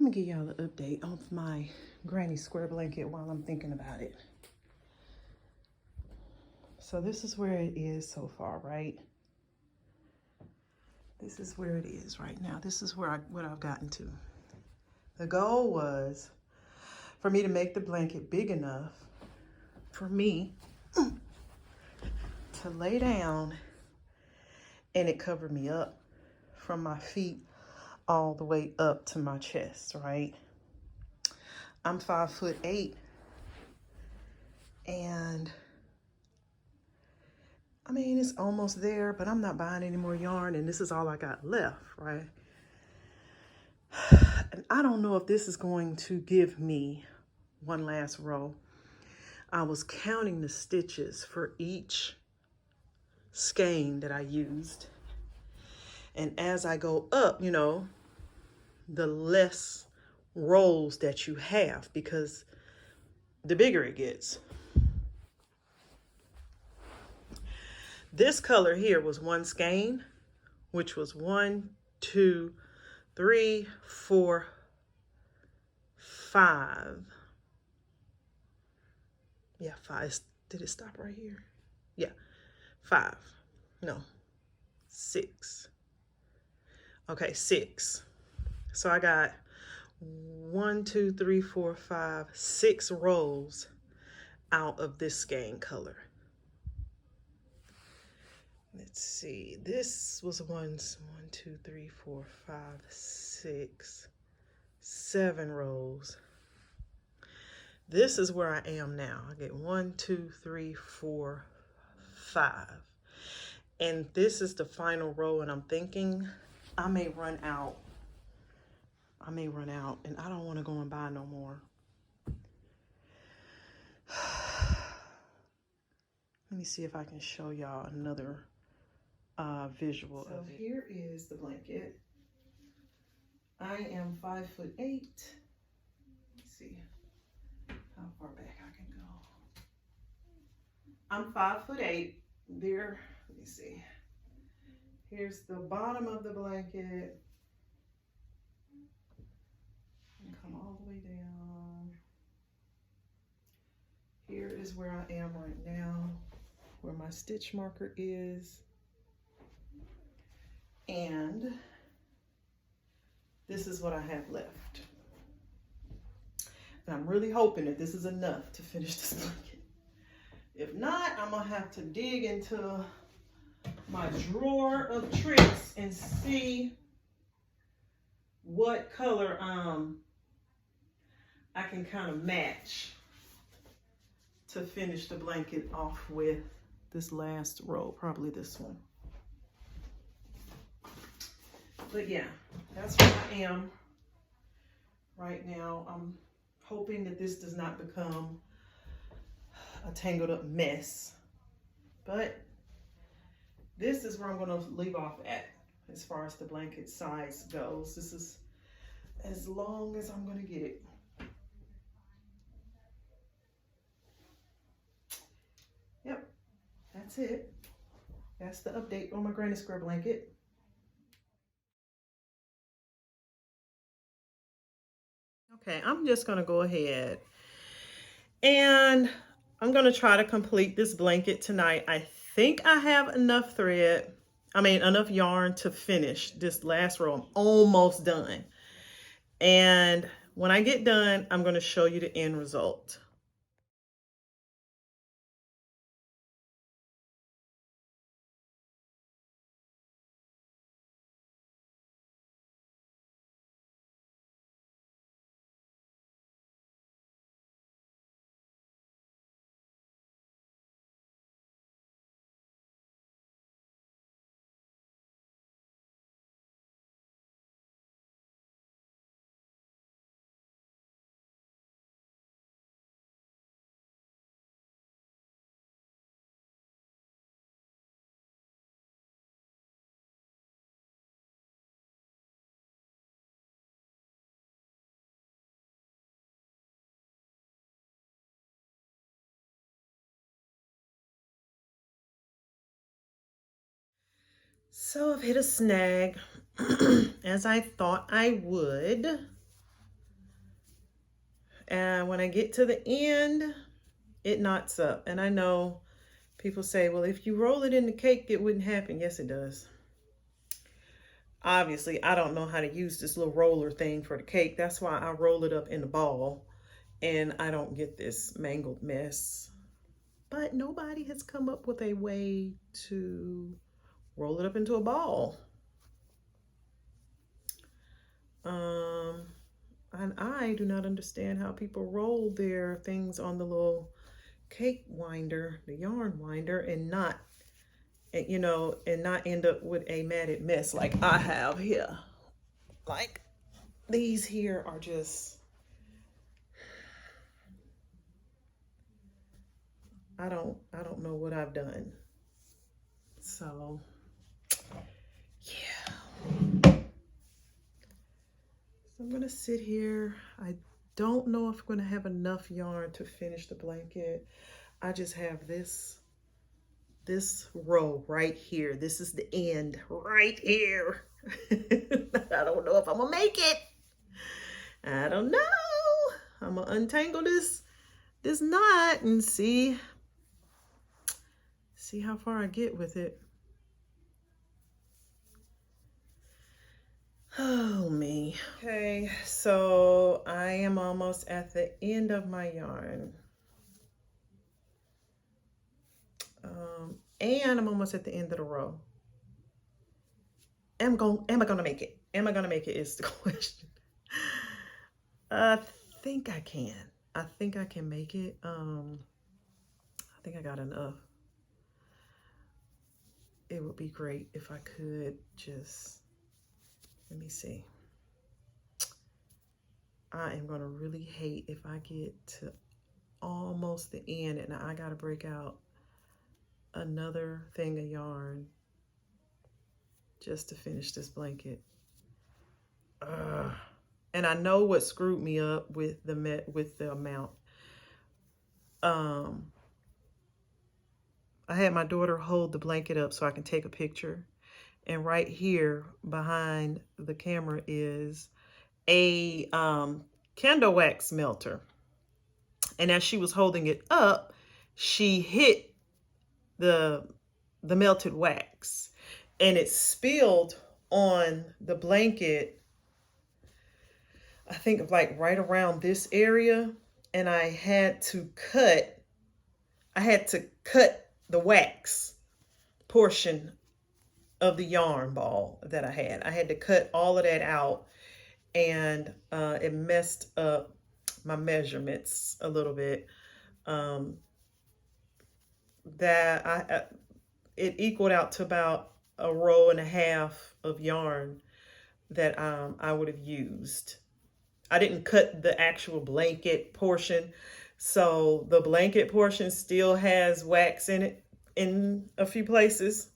me give y'all an update of my granny square blanket while I'm thinking about it. So this is where it is so far, right? This is where it is right now. This is where what I've gotten to. The goal was for me to make the blanket big enough for me to lay down and it covered me up from my feet all the way up to my chest, right? I'm 5'8", and I mean, it's almost there, but I'm not buying any more yarn, and this is all I got left, right? And I don't know if this is going to give me one last row. I was counting the stitches for each skein that I used. And as I go up, you know, the less rolls that you have, because the bigger it gets. This color here was one skein, which was 1, 2, 3, 4, 5. Yeah, 5. Did it stop right here? Yeah, 5. No, 6. Okay, 6. So I got 1, 2, 3, 4, 5, 6 rows out of this skein color. Let's see. This was 1, 2, 3, 4, 5, 6, 7 rows. This is where I am now. I get 1, 2, 3, 4, 5. And this is the final row, and I'm thinking I may run out. And I don't want to go and buy no more. Let me see if I can show y'all another visual of it. Here is the blanket. I am 5'8". Let's see how far back I can go. I'm 5'8". There, let me see. Here's the bottom of the blanket. And come all the way down. Here is where I am right now, where my stitch marker is. And this is what I have left. And I'm really hoping that this is enough to finish this blanket. If not, I'm gonna have to dig into my drawer of tricks and see what color I can kind of match to finish the blanket off with this last row, probably this one. But yeah, that's where I am right now. I'm hoping that this does not become a tangled up mess. But this is where I'm going to leave off at as far as the blanket size goes. This is as long as I'm going to get it. Yep, that's it. That's the update on my granny square blanket. Okay, I'm just going to go ahead and I'm going to try to complete this blanket tonight. I think I have enough enough yarn to finish this last row. I'm almost done. And when I get done, I'm going to show you the end result. So I've hit a snag, as I thought I would. And when I get to the end, it knots up. And I know people say, well, if you roll it in the cake, it wouldn't happen. Yes, it does. Obviously, I don't know how to use this little roller thing for the cake. That's why I roll it up in the ball and I don't get this mangled mess. But nobody has come up with a way to roll it up into a ball. And I do not understand how people roll their things on the little cake winder, the yarn winder, and not, you know, and not end up with a matted mess like I have here. Like these here are just, I don't know what I've done. So yeah. So I'm gonna sit here. I don't know if I'm gonna have enough yarn to finish the blanket. I just have this row right here. This is the end right here. I don't know if I'm gonna make it. I don't know. I'm gonna untangle this knot and see how far I get with it. Oh me. Okay, so I am almost at the end of my yarn. And I'm almost at the end of the row. Am I gonna make it? Am I gonna make it is the question. I think I can. I think I can make it. I think I got enough. It would be great if I could just, let me see. I am gonna really hate if I get to almost the end and I gotta break out another thing of yarn just to finish this blanket. And I know what screwed me up with the amount. I had my daughter hold the blanket up so I can take a picture. And right here behind the camera is a candle wax melter. And as she was holding it up, she hit the melted wax and it spilled on the blanket. I think like right around this area, and I had to cut the wax portion of the yarn ball that I had. I had to cut all of that out, and it messed up my measurements a little bit. It equaled out to about a row and a half of yarn that I would have used. I didn't cut the actual blanket portion, so the blanket portion still has wax in it in a few places.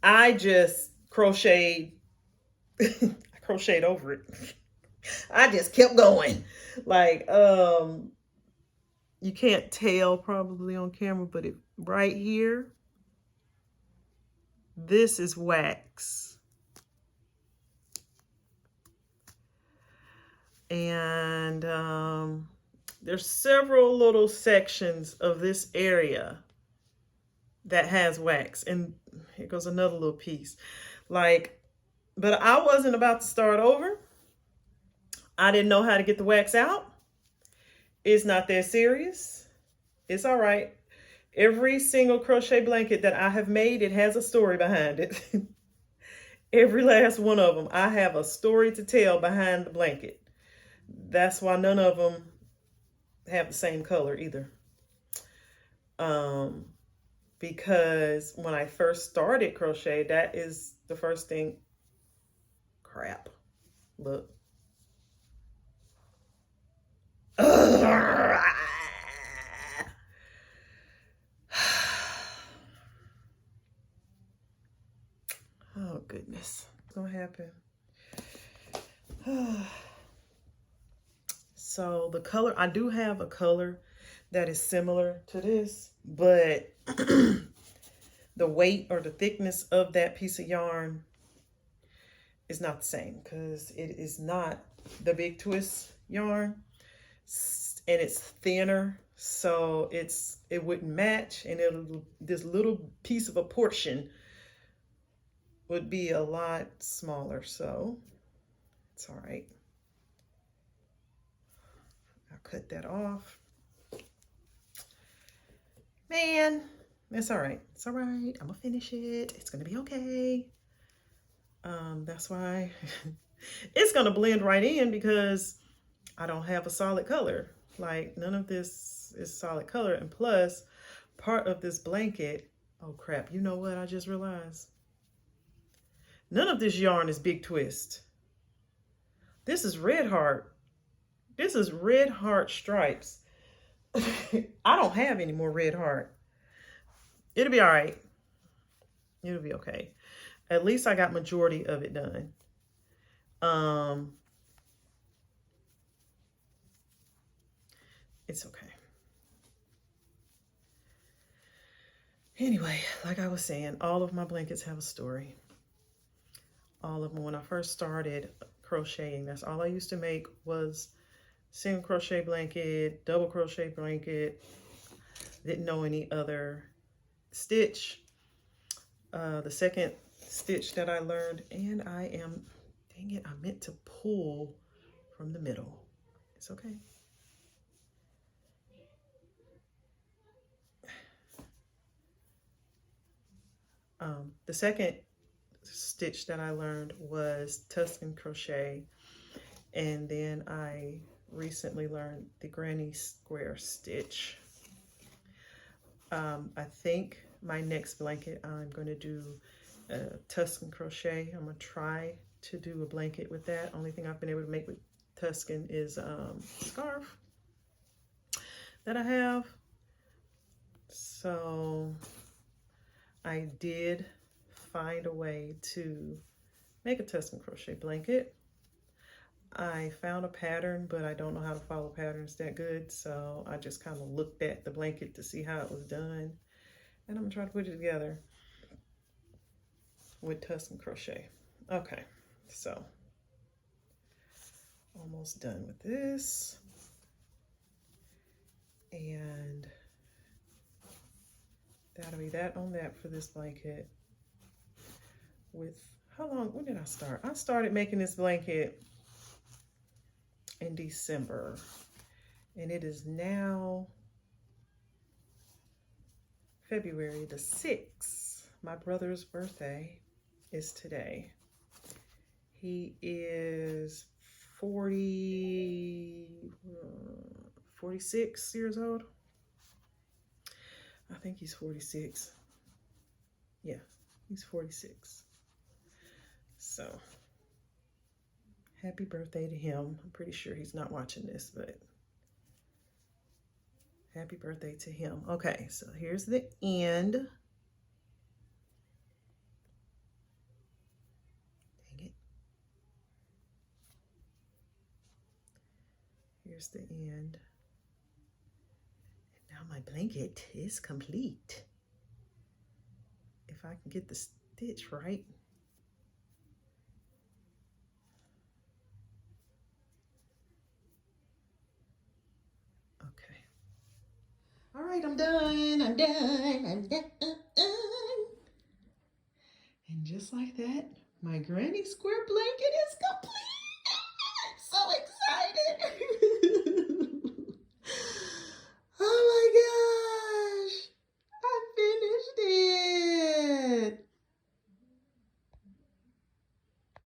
I just crocheted I crocheted over it. I just kept going. Like, you can't tell probably on camera, but right here, this is wax. And there's several little sections of this area that has wax. And here goes another little piece. Like, but I wasn't about to start over. I didn't know how to get the wax out. It's not that serious. It's all right. Every single crochet blanket that I have made, it has a story behind it. Every last one of them. I have a story to tell behind the blanket. That's why none of them have the same color either. Because when I first started crochet, that is the first thing. Crap. Look. Oh, goodness. What's gonna happen? So the color, I do have a color that is similar to this, but the weight or the thickness of that piece of yarn is not the same because it is not the big twist yarn. and it's thinner, so it wouldn't match, and this little piece of a portion would be a lot smaller, so it's all right. I'll cut that off. Man, it's all right. It's all right. I'm gonna finish it. It's gonna be okay. That's why it's gonna blend right in, because I don't have a solid color. Like, none of this is solid color. And plus, part of this blanket, oh crap, you know what I just realized? None of this yarn is Big Twist. This is Red Heart. This is Red Heart Stripes. I don't have any more Red Heart. It'll be all right. It'll be okay. At least I got majority of it done. It's okay. Anyway, like I was saying, all of my blankets have a story. All of them. When I first started crocheting, that's all I used to make was single crochet blanket, double crochet blanket. Didn't know any other stitch. The second stitch that I learned, and dang it, I meant to pull from the middle. It's okay. The second stitch that I learned was Tuscan crochet, and then I recently learned the granny square stitch. I think my next blanket I'm going to do Tuscan crochet. I'm going to try to do a blanket with that. Only thing I've been able to make with Tuscan is a scarf that I have. So I did find a way to make a Tuscan crochet blanket. I found a pattern, but I don't know how to follow patterns that good, so I just kind of looked at the blanket to see how it was done, and I'm gonna try to put it together with Tuscan crochet. Okay, so almost done with this, and that'll be that on that for this blanket. With when did I start? I started making this blanket in December, and it is now February the 6th. My brother's birthday is today. He is 46 years old. I think he's 46. Yeah, he's 46. So happy birthday to him. I'm pretty sure he's not watching this, but happy birthday to him. Okay, so here's the end. Dang it. Here's the end. And now my blanket is complete. If I can get the stitch right. All right, I'm done. I'm done. And just like that, my granny square blanket is